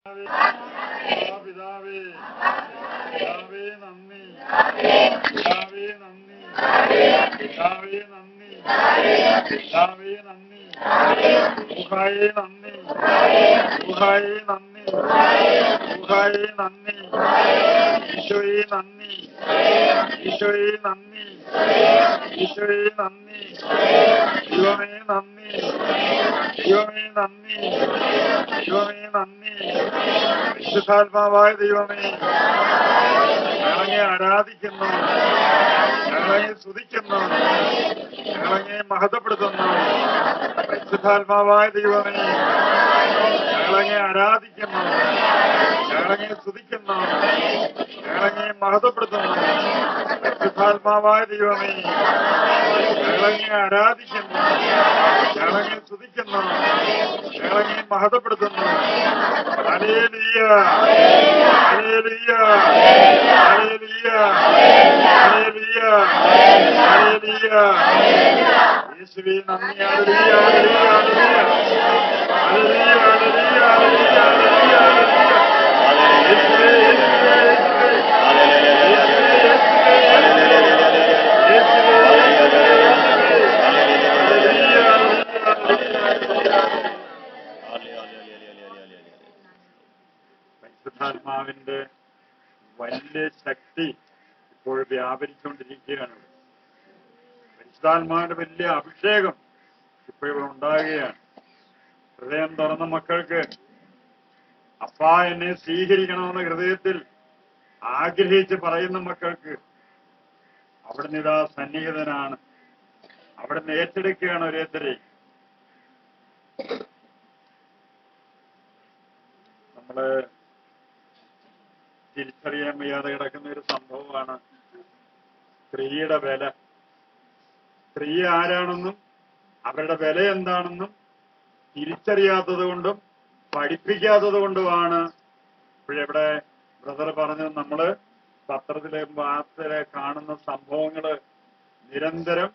പിതാവേ പിതാവേ നന്ദി പിതാവേ നന്ദി പിതാവേ നന്ദി പിതാവേ നന്ദി ഊഹായേ നന്ദി ഊഹായേ നന്ദി ഊഹായേ നന്ദി ഈശോയെ നന്ദി ഈശോയെ നന്ദി ഈശോയെ നന്ദി ദൈവമേ നന്ദി ദൈവമേ നന്ദി ദൈവമേ നന്ദി വിശുദ്ധാത്മാവായ ദൈവമേ ഞങ്ങളെ ആരാധിക്കുന്നു ഞങ്ങളെ സ്തുതിക്കുന്നു ഞങ്ങളെ മഹത്വപ്പെടുത്തുന്നു വിശുദ്ധാത്മാവായ ദൈവമേ ഞങ്ങളെ ആരാധിക്കുന്നു ഞങ്ങളെ സ്തുതിക്കുന്നു ഞങ്ങളെ മഹത്വപ്പെടുത്തുന്നു വിശുദ്ധാത്മാവായ ദൈവമേ ഞങ്ങളെ ആരാധിക്കുന്നു ഞങ്ങളെ സ്തുതിക്കുന്നു ഞങ്ങളെ മഹത്വപ്പെടുത്തുന്നു ഹല്ലേലൂയ ഹല്ലേലൂയ ഹല്ലേലൂയ ഹല്ലേലൂയ ഹല്ലേലൂയ യേശുവേ നന്ദി ഹല്ലേലൂയ ഹല്ലേലൂയ ഹല്ലേലൂയ ഹല്ലേലൂയ ഹല്ലേലൂയ യേശുവേ പരിശുദ്ധാത്മാവിന്റെ വലിയ ശക്തി ഇപ്പോൾ വ്യാപരിച്ചുകൊണ്ടിരിക്കുകയാണ്. പരിശുദ്ധാത്മാവിന്റെ വലിയ അഭിഷേകം ഇപ്പോഴും ഉണ്ടാകുകയാണ്. ഹൃദയം തുറന്ന മക്കൾക്ക് അപ്പാ എന്നെ സ്വീകരിക്കണമെന്ന ഹൃദയത്തിൽ ആഗ്രഹിച്ച് പറയുന്ന മക്കൾക്ക് അവിടുന്ന് ഇതാ സന്നിഹിതനാണ്. അവിടുന്ന് ഏറ്റെടുക്കുകയാണ് ഓരോരുത്തരെ. നമ്മള് തിരിച്ചറിയാൻ വയ്യാതെ കിടക്കുന്ന ഒരു സംഭവമാണ് സ്ത്രീയുടെ വില. സ്ത്രീ ആരാണെന്നും അവരുടെ വില എന്താണെന്നും തിരിച്ചറിയാത്തത് കൊണ്ടും പഠിപ്പിക്കാത്തത് കൊണ്ടുമാണ് ഇപ്പോഴിവിടെ ബ്രദർ പറഞ്ഞത്. നമ്മള് പത്രത്തിലെ വാർത്തയിലെ കാണുന്ന സംഭവങ്ങള് നിരന്തരം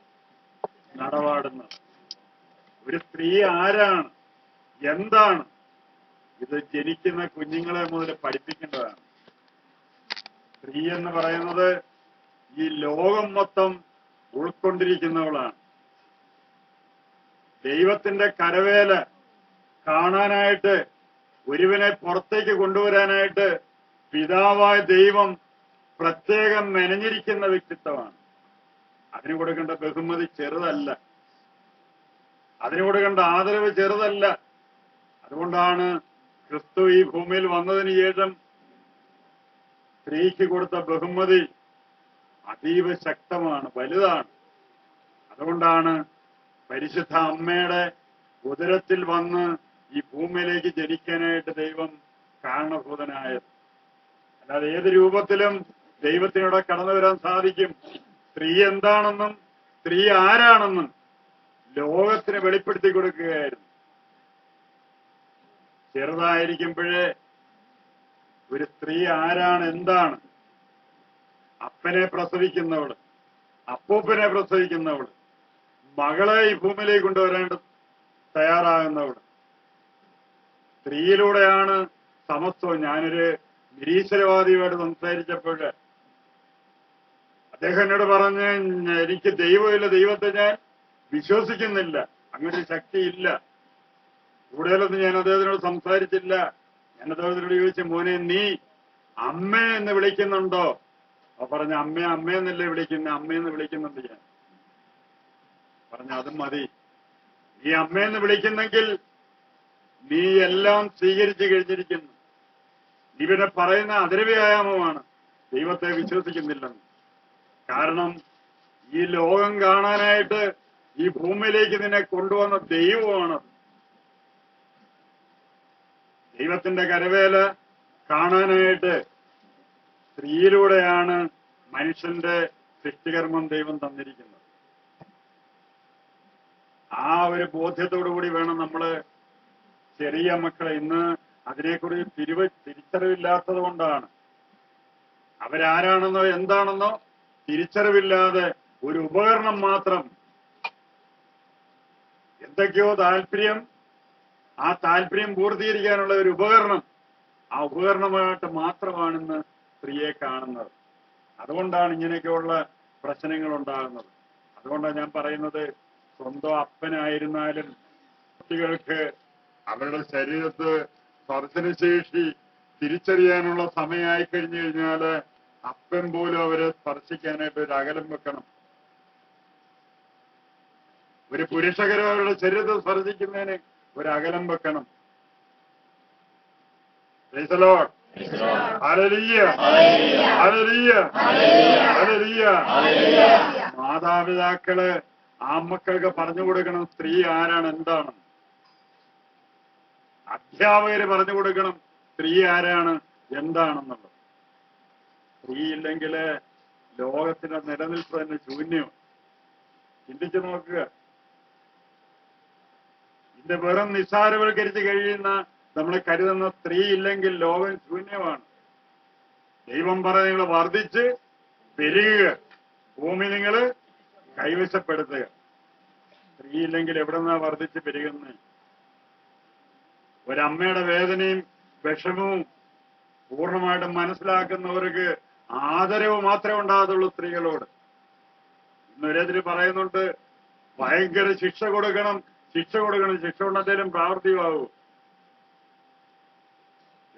നടപാടുന്നത്. ഒരു സ്ത്രീ ആരാണ്, എന്താണ്, ഇത് ജനിക്കുന്ന കുഞ്ഞുങ്ങളെ മുതൽ പഠിപ്പിക്കേണ്ടതാണ്. സ്ത്രീ എന്ന് പറയുന്നത് ഈ ലോകം മൊത്തം ഉൾക്കൊണ്ടിരിക്കുന്നവളാണ്. ദൈവത്തിന്റെ കരവേല കാണാനായിട്ട് ഒരുവനെ പുറത്തേക്ക് കൊണ്ടുവരാനായിട്ട് പിതാവായ ദൈവം പ്രത്യേകം മെനഞ്ഞിരിക്കുന്ന വ്യക്തിത്വമാണ്. അതിന് കൊടുക്കേണ്ട ബഹുമതി ചെറുതല്ല, അതിന് കൊടുക്കേണ്ട ആദരവ് ചെറുതല്ല. അതുകൊണ്ടാണ് ക്രിസ്തു ഈ ഭൂമിയിൽ വന്നതിന് ശേഷം സ്ത്രീക്ക് കൊടുത്ത ബഹുമതി അതീവ ശക്തമാണ്, വലുതാണ്. അതുകൊണ്ടാണ് പരിശുദ്ധ അമ്മയുടെ ഉദരത്തിൽ വന്ന് ഈ ഭൂമിയിലേക്ക് ജനിക്കാനായിട്ട് ദൈവം കാരണഭൂതനായത്. അല്ലാതെ ഏത് രൂപത്തിലും ദൈവത്തിനൂടെ കടന്നു വരാൻ സാധിക്കും. സ്ത്രീ എന്താണെന്നും സ്ത്രീ ആരാണെന്നും ലോകത്തിന് വെളിപ്പെടുത്തി കൊടുക്കുകയായിരുന്നു. ചെറുതായിരിക്കുമ്പോഴേ ഒരു സ്ത്രീ ആരാണ്, എന്താണ്, അപ്പനെ പ്രസവിക്കുന്നവള്, അപ്പൂപ്പനെ പ്രസവിക്കുന്നവള്, മകളെ ഈ ഭൂമിയിലേക്ക് കൊണ്ടുവരേണ്ട തയ്യാറാകുന്നവള്, സ്ത്രീയിലൂടെയാണ് സമസ്തവും. ഞാനൊരു നിരീശ്വരവാദിയുമായിട്ട് സംസാരിച്ചപ്പോൾ അദ്ദേഹം എന്നോട് പറഞ്ഞ്, എനിക്ക് ദൈവമില്ല, ദൈവത്തെ ഞാൻ വിശ്വസിക്കുന്നില്ല, അങ്ങനെ ശക്തിയില്ല. കൂടുതലൊന്നും ഞാൻ അദ്ദേഹത്തിനോട് സംസാരിച്ചില്ല. ഞാൻ അദ്ദേഹത്തിനോട് ചോദിച്ചു, മോനെ നീ അമ്മ എന്ന് വിളിക്കുന്നുണ്ടോ? അപ്പൊ പറഞ്ഞ അമ്മയെന്നല്ലേ വിളിക്കുന്ന, അമ്മയെന്ന് വിളിക്കുന്നുണ്ട്. ഞാൻ പറഞ്ഞ അതും മതി. നീ അമ്മയെന്ന് വിളിക്കുന്നെങ്കിൽ നീ എല്ലാം സ്വീകരിച്ചു കഴിഞ്ഞിരിക്കുന്നു. നീ പിന്നെ പറയുന്ന അതിരവ്യായാമമാണ്, ദൈവത്തെ വിശ്വസിക്കുന്നില്ലെന്ന്. കാരണം ഈ ലോകം കാണാനായിട്ട് ഈ ഭൂമിയിലേക്ക് നിന്നെ കൊണ്ടുവന്ന ദൈവമാണ്. ദൈവത്തിന്റെ കരവേല കാണാനായിട്ട് സ്ത്രീയിലൂടെയാണ് മനുഷ്യന്റെ സൃഷ്ടികർമ്മം ദൈവം തന്നിരിക്കുന്നത്. ആ ഒരു ബോധ്യത്തോടു കൂടി വേണം നമ്മള് ചെറിയ മക്കളെ, ഇന്ന് അതിനെക്കുറിച്ച് തിരിച്ചറിവില്ലാത്തത് കൊണ്ടാണ്, അവരാരാണെന്നോ എന്താണെന്നോ തിരിച്ചറിവില്ലാതെ ഒരു ഉപകരണം മാത്രം, എന്തൊക്കെയോ താല്പര്യം, ആ താല്പര്യം പൂർത്തീകരിക്കാനുള്ള ഒരു ഉപകരണം ആ ഉപകരണമായിട്ട് മാത്രമാണിന്ന് സ്ത്രീയെ കാണുന്നത്. അതുകൊണ്ടാണ് ഇങ്ങനെയൊക്കെയുള്ള പ്രശ്നങ്ങൾ ഉണ്ടാകുന്നത്. അതുകൊണ്ടാണ് ഞാൻ പറയുന്നത്, സ്വന്തം അപ്പനായിരുന്നാലും കുട്ടികൾക്ക് അവരുടെ ശരീരത്ത് സ്പർശനശേഷി തിരിച്ചറിയാനുള്ള സമയമായി കഴിഞ്ഞു കഴിഞ്ഞാല് അപ്പൻ പോലും അവരെ സ്പർശിക്കാനായിട്ട് ഒരു അകലം വെക്കണം. ഒരു പുരുഷകരം അവരുടെ ശരീരത്തെ സ്പർശിക്കുന്നതിന് ഒരു അകലം വെക്കണം. Praise the Lord. Hallelujah. Hallelujah. Hallelujah. മാതാപിതാക്കള് ആ മക്കൾക്ക് പറഞ്ഞു കൊടുക്കണം സ്ത്രീ ആരാണ്, എന്താണ്. അധ്യാപകര് പറഞ്ഞു കൊടുക്കണം സ്ത്രീ ആരാണ്, എന്താണെന്നുള്ളത്. സ്ത്രീ ഇല്ലെങ്കില് ലോകത്തിന്റെ നിലനിൽപ്പ് തന്നെ ശൂന്യമാണ്. ചിന്തിച്ചു നോക്കുക. ഇത് വെറും നിസ്സാരവൽക്കരിച്ച് കഴിയുന്ന നമ്മൾ കരുതുന്ന സ്ത്രീ ഇല്ലെങ്കിൽ ലോകം ശൂന്യമാണ്. ദൈവം പറഞ്ഞ നിങ്ങൾ വർദ്ധിച്ച് പെരുകുക, ഭൂമി നിങ്ങൾ കൈവശപ്പെടുത്തുക. സ്ത്രീ ഇല്ലെങ്കിൽ എവിടെ നിന്നാ വർദ്ധിച്ച് പെരുകുന്നത്? ഒരമ്മയുടെ വേദനയും വിഷമവും പൂർണ്ണമായിട്ടും മനസ്സിലാക്കുന്നവർക്ക് ആദരവ് മാത്രമേ ഉണ്ടാകത്തുള്ളൂ സ്ത്രീകളോട്. ഇന്നൊരേതിൽ പറയുന്നുണ്ട്, ഭയങ്കര ശിക്ഷ കൊടുക്കണം, ശിക്ഷ കൊടുക്കണം. ശിക്ഷ കൊണ്ടെന്തെങ്കിലും പ്രാവർത്തികമാവൂ?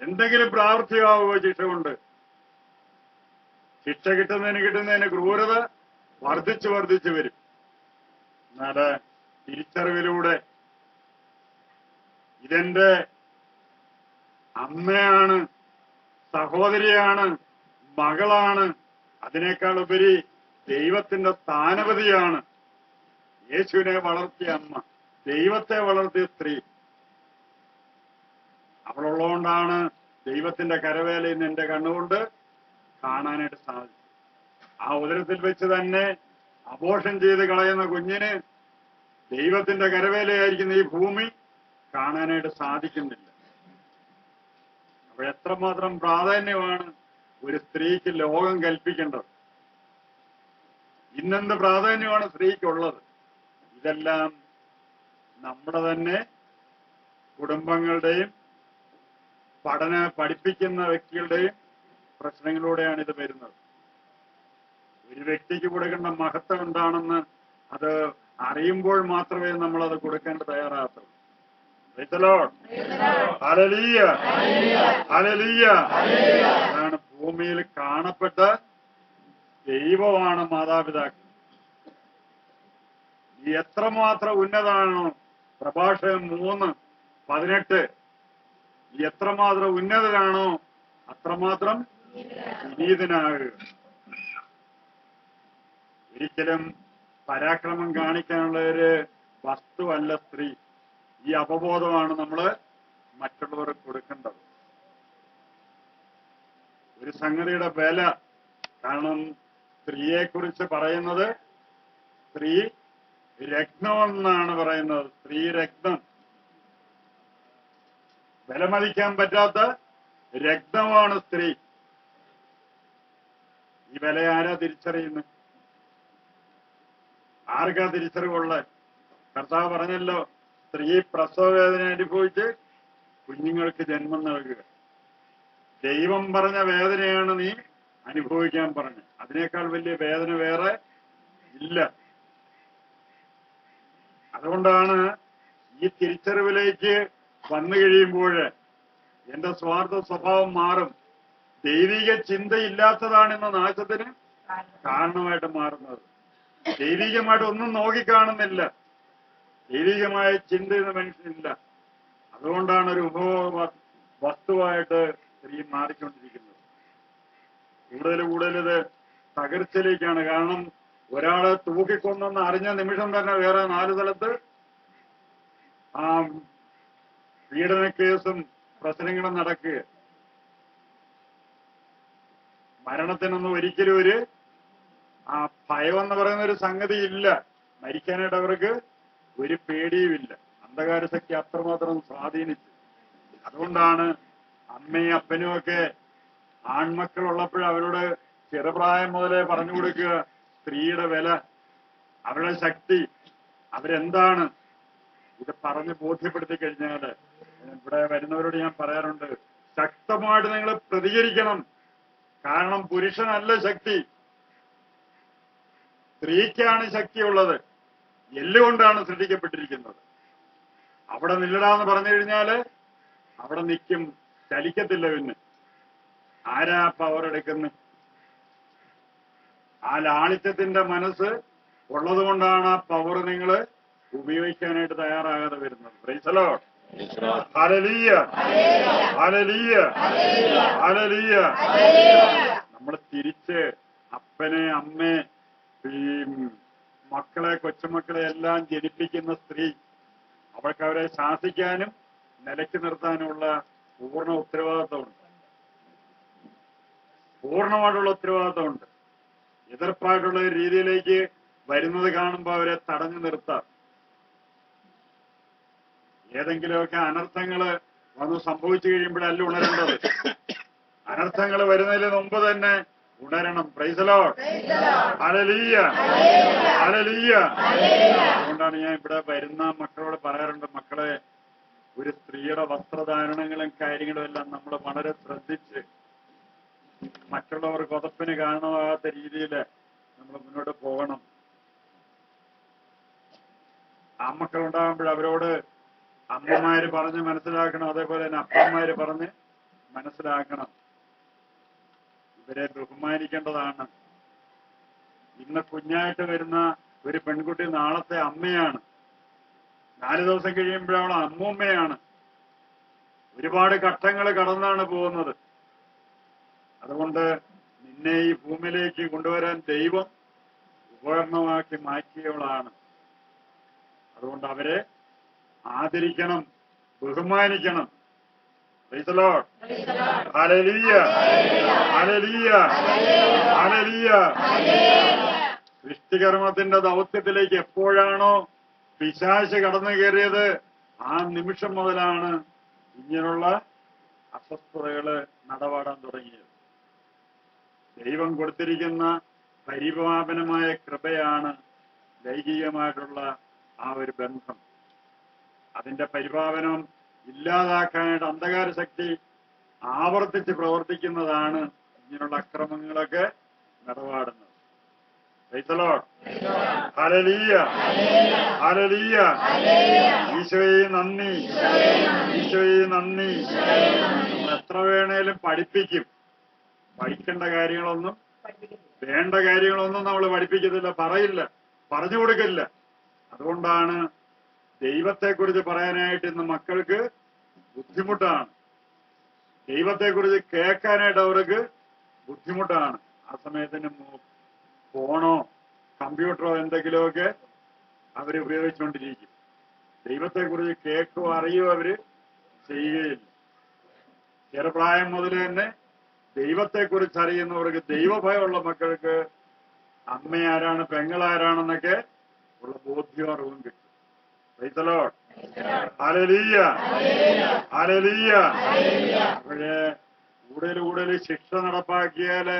എന്തെങ്കിലും പ്രാവർത്തികമാവുമോ ശിക്ഷ കൊണ്ട്? ശിക്ഷ കിട്ടുന്നതിന് ക്രൂരത വർദ്ധിച്ചു വർദ്ധിച്ചു വരും. എന്നാല് തിരിച്ചറിവിലൂടെ ഇതെന്റെ അമ്മയാണ്, സഹോദരിയാണ്, മകളാണ്, അതിനേക്കാൾ ഉപരി ദൈവത്തിന്റെ സ്ഥാനപതിയാണ്. യേശുവിനെ വളർത്തിയ അമ്മ, ദൈവത്തെ വളർത്തിയ സ്ത്രീ. അവളുള്ളതുകൊണ്ടാണ് ദൈവത്തിന്റെ കരവേല ഇന്ന് എന്റെ കണ്ണുകൊണ്ട് കാണാനായിട്ട് സാധിച്ചു. ആ ഉദരത്തിൽ വെച്ച് തന്നെ അബോർഷൻ ചെയ്ത് കളയുന്ന കുഞ്ഞിന് ദൈവത്തിന്റെ കരവേലയായിരിക്കുന്ന ഈ ഭൂമി കാണാനായിട്ട് സാധിക്കുന്നില്ല. അപ്പോൾ എത്രമാത്രം പ്രാധാന്യമാണ് ഒരു സ്ത്രീക്ക് ലോകം കൽപ്പിക്കേണ്ടത്. ഇന്നെന്ത് പ്രാധാന്യമാണ് സ്ത്രീക്കുള്ളത്? ഇതെല്ലാം നമ്മുടെ തന്നെ കുടുംബങ്ങളുടെയും പഠിപ്പിക്കുന്ന വ്യക്തികളുടെയും പ്രശ്നങ്ങളിലൂടെയാണ് ഇത് വരുന്നത്. ഒരു വ്യക്തിക്ക് കൊടുക്കേണ്ട മഹത്വം എന്താണെന്ന് അത് അറിയുമ്പോൾ മാത്രമേ നമ്മൾ അത് കൊടുക്കാൻ തയ്യാറാകത്തുള്ളൂ. അതാണ് ഭൂമിയിൽ കാണപ്പെട്ട ദൈവമാണ് മാതാപിതാക്കൾ. ഈ എത്രമാത്രം ഉന്നതമാണോ? പ്രഭാഷകൻ 3:18. എത്രമാത്രം ഉന്നതനാണോ അത്രമാത്രം വിനീതനാകുക. ഒരിക്കലും പരാക്രമം കാണിക്കാനുള്ള ഒരു വസ്തുവല്ല സ്ത്രീ. ഈ അവബോധമാണ് നമ്മൾ മറ്റുള്ളവർക്ക് കൊടുക്കേണ്ടത്. ഒരു സംഗതിയുടെ വില, കാരണം സ്ത്രീയെക്കുറിച്ച് പറയുന്നത് സ്ത്രീ രത്നമെന്നാണ് പറയുന്നത്. സ്ത്രീ രത്നം, വിലമതിക്കാൻ പറ്റാത്ത രക്തമാണ് സ്ത്രീ. ഈ വില ആരാ തിരിച്ചറിയുന്നത്? ആർക്കാ തിരിച്ചറിവുള്ളത്? കർത്താവ് പറഞ്ഞല്ലോ, സ്ത്രീ പ്രസവവേദന അനുഭവിച്ച് കുഞ്ഞുങ്ങൾക്ക് ജന്മം നൽകുക. ദൈവം പറഞ്ഞ വേദനയാണ് നീ അനുഭവിക്കാൻ പറഞ്ഞു. അതിനേക്കാൾ വലിയ വേദന വേറെ ഇല്ല. അതുകൊണ്ടാണ് ഈ തിരിച്ചറിവിലേക്ക് വന്നു കഴിയുമ്പോൾ എന്റെ സ്വാർത്ഥ സ്വഭാവം മാറും. ദൈവിക ചിന്തയില്ലാത്തതാണ് ഇന്ന് നാശത്തിന് കാരണമായിട്ട് മാറുന്നത്. ദൈവികമായിട്ട് ഒന്നും നോക്കിക്കാണുന്നില്ല. ദൈവികമായ ചിന്ത ഇന്ന് മനുഷ്യനില്ല. അതുകൊണ്ടാണ് ഒരു ഉപഭോഗ വസ്തുവായിട്ട് സ്ത്രീ മാറിക്കൊണ്ടിരിക്കുന്നത്. കൂടുതൽ ഇത് തകർച്ചയിലേക്കാണ്. കാരണം ഒരാളെ തൂക്കിക്കൊന്നെന്ന് അറിഞ്ഞ നിമിഷം തന്നെ വേറെ 4 സ്ഥലത്ത് ആ പീഡന കേസും പ്രശ്നങ്ങളും നടക്കുക. മരണത്തിനൊന്നും ഒരിക്കലും ഒരു ഭയം എന്ന് പറയുന്ന ഒരു സംഗതി ഇല്ല. മരിക്കാനായിട്ട് അവർക്ക് ഒരു പേടിയുമില്ല. അന്ധകാര ശക്തി അത്രമാത്രം സ്വാധീനിച്ചു. അതുകൊണ്ടാണ് അമ്മയും അപ്പനും ഒക്കെ ആൺമക്കളുള്ളപ്പോൾ അവരോട് ചെറുപ്രായം മുതലേ പറഞ്ഞു കൊടുക്കുക സ്ത്രീയുടെ വില, അവരുടെ ശക്തി, അവരെന്താണ്. ഇത് പറഞ്ഞ് ബോധ്യപ്പെടുത്തി കഴിഞ്ഞാല് ഇവിടെ വരുന്നവരോട് ഞാൻ പറയാറുണ്ട്, ശക്തമായിട്ട് നിങ്ങൾ പ്രതികരിക്കണം. കാരണം പുരുഷനല്ല ശക്തി, സ്ത്രീക്കാണ് ശക്തിയുള്ളത്. എല്ലുകൊണ്ടാണ് സൃഷ്ടിക്കപ്പെട്ടിരിക്കുന്നത്. അവിടെ നില്ലടാന്ന് പറഞ്ഞു കഴിഞ്ഞാല് അവിടെ നിൽക്കും, ചലിക്കത്തില്ല. പിന്നെ ആരാ പവർ എടുക്കുന്നത്? ആ ലാളിത്യത്തിന്റെ മനസ്സ് ഉള്ളത് കൊണ്ടാണ് ആ പവർ നിങ്ങൾ ഉപയോഗിക്കാനായിട്ട് തയ്യാറാകാതെ വരുന്നത്. Price the Lord. ഹല്ലേലൂയ, ഹല്ലേലൂയ, ഹല്ലേലൂയ. നമ്മൾ തിരിച്ച് അപ്പനെ അമ്മയെ ഈ മക്കളെ കൊച്ചുമക്കളെ എല്ലാം ജനിപ്പിക്കുന്ന സ്ത്രീ, അവർക്ക് അവരെ ശാസിക്കാനും നിലയ്ക്ക് നിർത്താനുമുള്ള പൂർണ്ണ ഉത്തരവാദിത്വമുണ്ട്. പൂർണ്ണമായിട്ടുള്ള ഉത്തരവാദിത്വമുണ്ട്. എതിർപ്പായിട്ടുള്ള രീതിയിലേക്ക് വരുന്നത് കാണുമ്പോൾ അവരെ തടഞ്ഞു നിർത്താം. ഏതെങ്കിലുമൊക്കെ അനർത്ഥങ്ങള് വന്ന് സംഭവിച്ചു കഴിയുമ്പോഴല്ല ഉണരേണ്ടത്. അനർത്ഥങ്ങൾ വരുന്നതിന് മുമ്പ് തന്നെ ഉണരണം. Praise the Lord. ഹല്ലേലൂയ, ഹല്ലേലൂയ. അതുകൊണ്ടാണ് ഞാൻ ഇവിടെ വരുന്ന മക്കളോട് പറയാറുണ്ട്, മക്കളെ, ഒരു സ്ത്രീയുടെ വസ്ത്രധാരണങ്ങളും കാര്യങ്ങളും എല്ലാം നമ്മൾ വളരെ ശ്രദ്ധിച്ച് മറ്റുള്ളവർ കൊതപ്പിന് കാരണമാകാത്ത രീതിയിൽ നമ്മൾ മുന്നോട്ട് പോകണം. ആൺമക്കൾ ഉണ്ടാകുമ്പോൾ അവരോട് അമ്മമാര് പറഞ്ഞ് മനസ്സിലാക്കണം, അതേപോലെ തന്നെ അപ്പന്മാര് പറഞ്ഞ് മനസ്സിലാക്കണം. ഇവരെ ബഹുമാനിക്കേണ്ടതാണ്. ഇന്ന് കുഞ്ഞായിട്ട് വരുന്ന ഒരു പെൺകുട്ടി നാളത്തെ അമ്മയാണ്. 4 ദിവസം കഴിയുമ്പോഴവൾ അമ്മൂമ്മയാണ്. ഒരുപാട് ഘട്ടങ്ങൾ കടന്നാണ് പോകുന്നത്. അതുകൊണ്ട് നിന്നെ ഈ ഭൂമിയിലേക്ക് കൊണ്ടുവരാൻ ദൈവം ഉപകരണമാക്കി മാറ്റിയവളാണ്. അതുകൊണ്ട് അവരെ ആദരിക്കണം, ബഹുമാനിക്കണം. Praise the Lord. ഹല്ലേലൂയ, ഹല്ലേലൂയ, ഹല്ലേലൂയ. സൃഷ്ടികർമ്മത്തിന്റെ ദൗത്യത്തിലേക്ക് എപ്പോഴാണോ പിശാച് കടന്നു കയറിയത്, ആ നിമിഷം മുതലാണ് ഇങ്ങനെയുള്ള അസ്വസ്ഥതകള് നടപാടാൻ തുടങ്ങിയത്. ദൈവം കൊടുത്തിരിക്കുന്ന പരിപാവനമായ കൃപയാണ് ലൈംഗികമായിട്ടുള്ള ആ ഒരു ബന്ധം. അതിന്റെ പരിപാവനം ഇല്ലാതാക്കാനായിട്ട് അന്ധകാര ശക്തി ആവർത്തിച്ച് പ്രവർത്തിക്കുന്നതാണ് ഇങ്ങനെയുള്ള അക്രമങ്ങളൊക്കെ നടപാടുന്നത്. Praise the Lord. ഹല്ലേലൂയ, ഹല്ലേലൂയ. ഈശോയെ നന്ദി, ഈശോയെ നന്ദി. നമ്മൾ എത്ര വേണേലും പഠിപ്പിക്കും, പഠിക്കേണ്ട കാര്യങ്ങളൊന്നും വേണ്ട കാര്യങ്ങളൊന്നും നമ്മൾ പഠിപ്പിക്കത്തില്ല, പറയില്ല, പറഞ്ഞു കൊടുക്കില്ല. അതുകൊണ്ടാണ് ദൈവത്തെക്കുറിച്ച് പറയാനായിട്ട് ഇന്ന് മക്കൾക്ക് ബുദ്ധിമുട്ടാണ്. ദൈവത്തെക്കുറിച്ച് കേൾക്കാനായിട്ട് അവർക്ക് ബുദ്ധിമുട്ടാണ്. ആ സമയത്തിന് ഫോണോ കമ്പ്യൂട്ടറോ എന്തെങ്കിലുമൊക്കെ അവർ ഉപയോഗിച്ചുകൊണ്ടിരിക്കും. ദൈവത്തെക്കുറിച്ച് കേൾക്കുകയോ അറിയുകയോ അവര് ചെയ്യുകയില്ല. ചെറുപ്രായം മുതൽ തന്നെ ദൈവത്തെക്കുറിച്ച് അറിയുന്നവർക്ക്, ദൈവഭയമുള്ള മക്കൾക്ക് അമ്മയാരാണ് പെങ്ങളാരാണെന്നൊക്കെ ഉള്ള ബോധ്യം അറിവും കിട്ടും. Price the Lord. ഹല്ലേലൂയ, ഹല്ലേലൂയ. അപ്പോഴേ കൂടുതൽ ശിക്ഷ നടപ്പാക്കിയാല്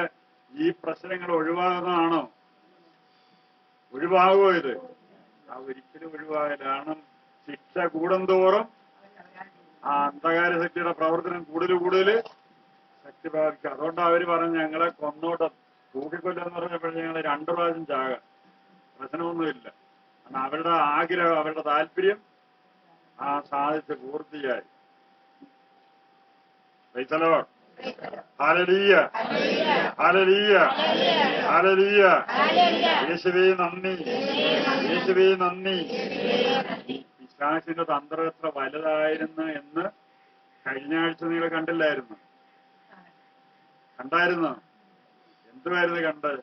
ഈ പ്രശ്നങ്ങൾ ഒഴിവാകുന്നതാണോ? ഒഴിവാകുമോ ഇത്? ഒരിക്കലും ഒഴിവാകില്ല. കാരണം ശിക്ഷ കൂടുന്തോറും ആ അന്ധകാര ശക്തിയുടെ പ്രവർത്തനം കൂടുതൽ ശക്തി പ്രാപിക്കുക. അതുകൊണ്ട് അവര് പറഞ്ഞു, ഞങ്ങളെ കൊന്നോട്ട് തൂക്കിക്കൊല്ലെന്ന് പറഞ്ഞപ്പോൾ ഞങ്ങൾ 2 പ്രാവശ്യം ചാകാം, പ്രശ്നമൊന്നുമില്ല. കാരണം അവരുടെ ആഗ്രഹം, അവരുടെ താല്പര്യം സാധിച്ച് പൂർത്തിയായി. Price the Lord. ഹല്ലേലൂയ, ഹല്ലേലൂയ, ഹല്ലേലൂയ. യേശുവേ നന്ദി, യേശുവേ നന്ദി. പിശാചിന്റെ തന്ത്രം എത്ര വലുതായിരുന്നു എന്ന് കഴിഞ്ഞ ആഴ്ച നിങ്ങൾ കണ്ടില്ലായിരുന്നു? കണ്ടായിരുന്നു? എന്തുവായിരുന്നു കണ്ടത്?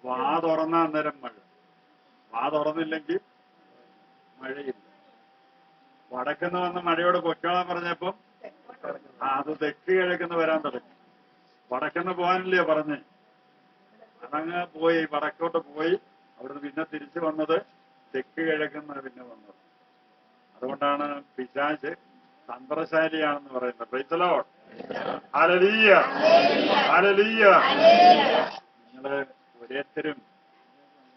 വാ തുറന്ന അന്നേരം മഴ, വാ തുറന്നില്ലെങ്കിൽ മഴയില്ല. വടക്കുന്ന് വന്ന് മഴയോട് പൊയ്ക്കോളാൻ പറഞ്ഞപ്പം അത് തെക്ക് കിഴക്കുന്ന് വരാൻ തുടങ്ങി. വടക്കുന്ന് പോകാനില്ലേ പറഞ്ഞ്, അതങ്ങ് പോയി, വടക്കോട്ട് പോയി. അവിടുന്ന് പിന്നെ തിരിച്ചു വന്നത് തെക്ക് കിഴക്കുന്ന് പിന്നെ വന്നത്. അതുകൊണ്ടാണ് പിശാച് തന്ത്രശാലിയാണെന്ന് പറയുന്നത്. Price the Lord. ഹല്ലേലൂയ, ഹല്ലേലൂയ. നിങ്ങള് ഓരോരുത്തരും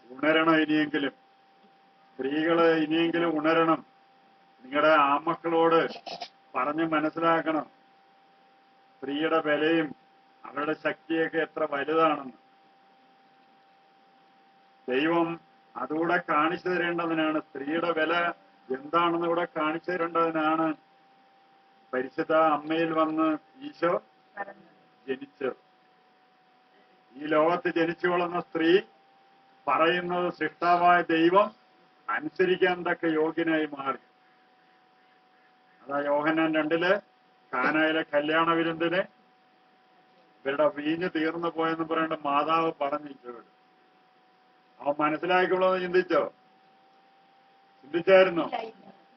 ഉണരണം. ഇനിയെങ്കിലും സ്ത്രീകള് ഇനിയെങ്കിലും ഉണരണം. നിങ്ങളുടെ ആമക്കളോട് പറഞ്ഞ് മനസ്സിലാക്കണം സ്ത്രീയുടെ വിലയും അവരുടെ ശക്തിയൊക്കെ എത്ര വലുതാണെന്ന്. ദൈവം അതുകൂടെ കാണിച്ചു തരേണ്ടതിനാണ്. സ്ത്രീയുടെ വില എന്താണെന്ന് കൂടെ കാണിച്ചു തരേണ്ടതിനാണ് പരിശുദ്ധ അമ്മയിൽ വന്ന് ഈശോ ജനിച്ചത്. ഈ ലോകത്ത് ജനിച്ചു കൊള്ളുന്ന സ്ത്രീ പറയുന്നത് സൃഷ്ടാവായ ദൈവം അനുസരിക്കാൻ തക്ക യോഗ്യനായി മാറി. അതാ യോഹന്നാൻ 2 കാനായിലെ കല്യാണ വിരുന്നിന് ഇവരുടെ വീഞ്ഞ് തീർന്നു പോയെന്ന് പറയേണ്ട മാതാവ് പറഞ്ഞിട്ടോട് അവൻ മനസ്സിലാക്കിക്കൊള്ളെന്ന് ചിന്തിച്ചായിരുന്നോ?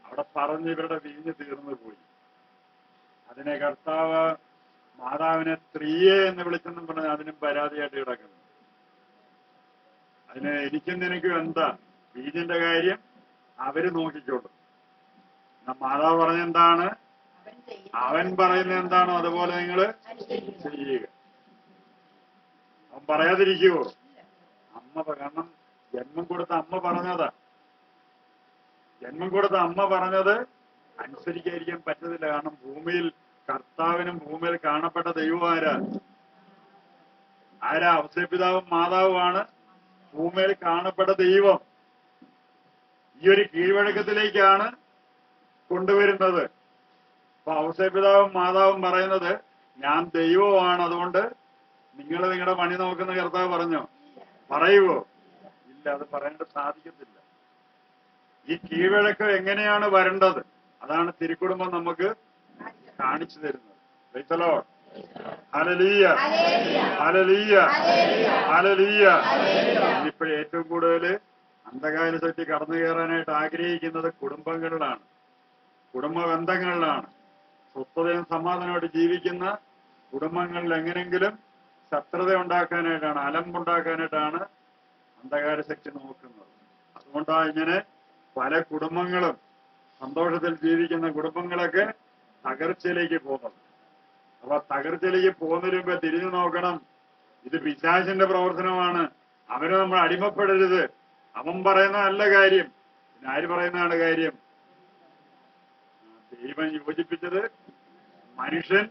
അവിടെ പറഞ്ഞ് ഇവരുടെ വീഞ്ഞ് തീർന്നു പോയി. അതിനെ കർത്താവ് മാതാവിനെ സ്ത്രീയെ എന്ന് വിളിച്ചെന്നും പറഞ്ഞ് അതിനും പരാതിയായിട്ട് കിടക്കുന്നു. അതിന് എനിക്കും നിനക്കും എന്താ? വീഞ്ഞിന്റെ കാര്യം അവര് നോക്കിക്കോളും. മാതാവ് പറഞ്ഞെന്താണ്? അവൻ പറയുന്നത് എന്താണോ അതുപോലെ നിങ്ങൾ ചെയ്യുക. അവൻ പറയാതിരിക്കുവോ? അമ്മ കാരണം ജന്മം കൊടുത്ത അമ്മ പറഞ്ഞതാ. ജന്മം കൊടുത്ത അമ്മ പറഞ്ഞത് അനുസരിക്കാതിരിക്കാൻ പറ്റത്തില്ല. കാരണം ഭൂമിയിൽ കർത്താവിനും ഭൂമിയിൽ കാണപ്പെട്ട ദൈവം ആരാ? ഔസേപിതാവും മാതാവുമാണ് ഭൂമിയിൽ കാണപ്പെട്ട ദൈവം. ഈ ഒരു കീഴ്വഴക്കത്തിലേക്കാണ് കൊണ്ടുവരുന്നത്. അപ്പൊ ഔസേപിതാവും മാതാവും പറയുന്നത് ഞാൻ ദൈവമാണ്, അതുകൊണ്ട് നിങ്ങൾ നിങ്ങളുടെ പണി നോക്കുന്ന കർത്താവ് പറഞ്ഞോ? പറയുവോ? ഇല്ല, അത് പറയേണ്ട സാധിക്കത്തില്ല. ഈ കീഴ്വഴക്കം എങ്ങനെയാണ് വരേണ്ടത് അതാണ് തിരുക്കുടുംബം നമുക്ക് കാണിച്ചു തരുന്നത്. ഹല്ലേലൂയ, ഹല്ലേലൂയ, ഹല്ലേലൂയ. ഇന്നിപ്പോൾ ഏറ്റവും കൂടുതൽ അന്ധകാര ശക്തി കടന്നു കയറാനായിട്ട് ആഗ്രഹിക്കുന്നത് കുടുംബങ്ങളിലാണ്, കുടുംബ ബന്ധങ്ങളിലാണ്. സ്വസ്ഥതയും സമാധാനമായിട്ട് ജീവിക്കുന്ന കുടുംബങ്ങളിൽ എങ്ങനെങ്കിലും ശത്രുത ഉണ്ടാക്കാനായിട്ടാണ്, അലമ്പുണ്ടാക്കാനായിട്ടാണ് അന്ധകാര ശക്തി നോക്കുന്നത്. അതുകൊണ്ടാണ് ഇങ്ങനെ പല കുടുംബങ്ങളും, സന്തോഷത്തിൽ ജീവിക്കുന്ന കുടുംബങ്ങളൊക്കെ തകർച്ചയിലേക്ക് പോകുന്നത്. അപ്പൊ തകർച്ചയിലേക്ക് പോകുന്നതിന് മുമ്പ് തിരിഞ്ഞു നോക്കണം, ഇത് പിശാചിന്റെ പ്രവർത്തനമാണ്. അവന് നമ്മൾ അടിമപ്പെടരുത്. അവൻ പറയുന്ന നല്ല കാര്യം, പിന്നെ ആര് പറയുന്നതാണ് കാര്യം? ദൈവം യോജിപ്പിച്ചത് മനുഷ്യൻ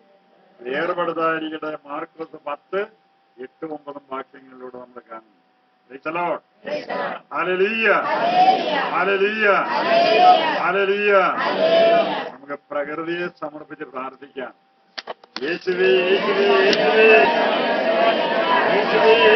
വേർപെടുത്താതിരിക്കട്ടെ. മാർക്കോസ് 10:8-9 വാക്യങ്ങളിലൂടെ നമ്മൾ കാണുന്നു. ഹല്ലേലൂയ, ഹല്ലേലൂയ, ഹല്ലേലൂയ. നമുക്ക് പ്രകൃതിയെ സമർപ്പിച്ച് പ്രാർത്ഥിക്കാം. യേശുവേ, യേശുവേ, യേശുവേ, യേശുവേ.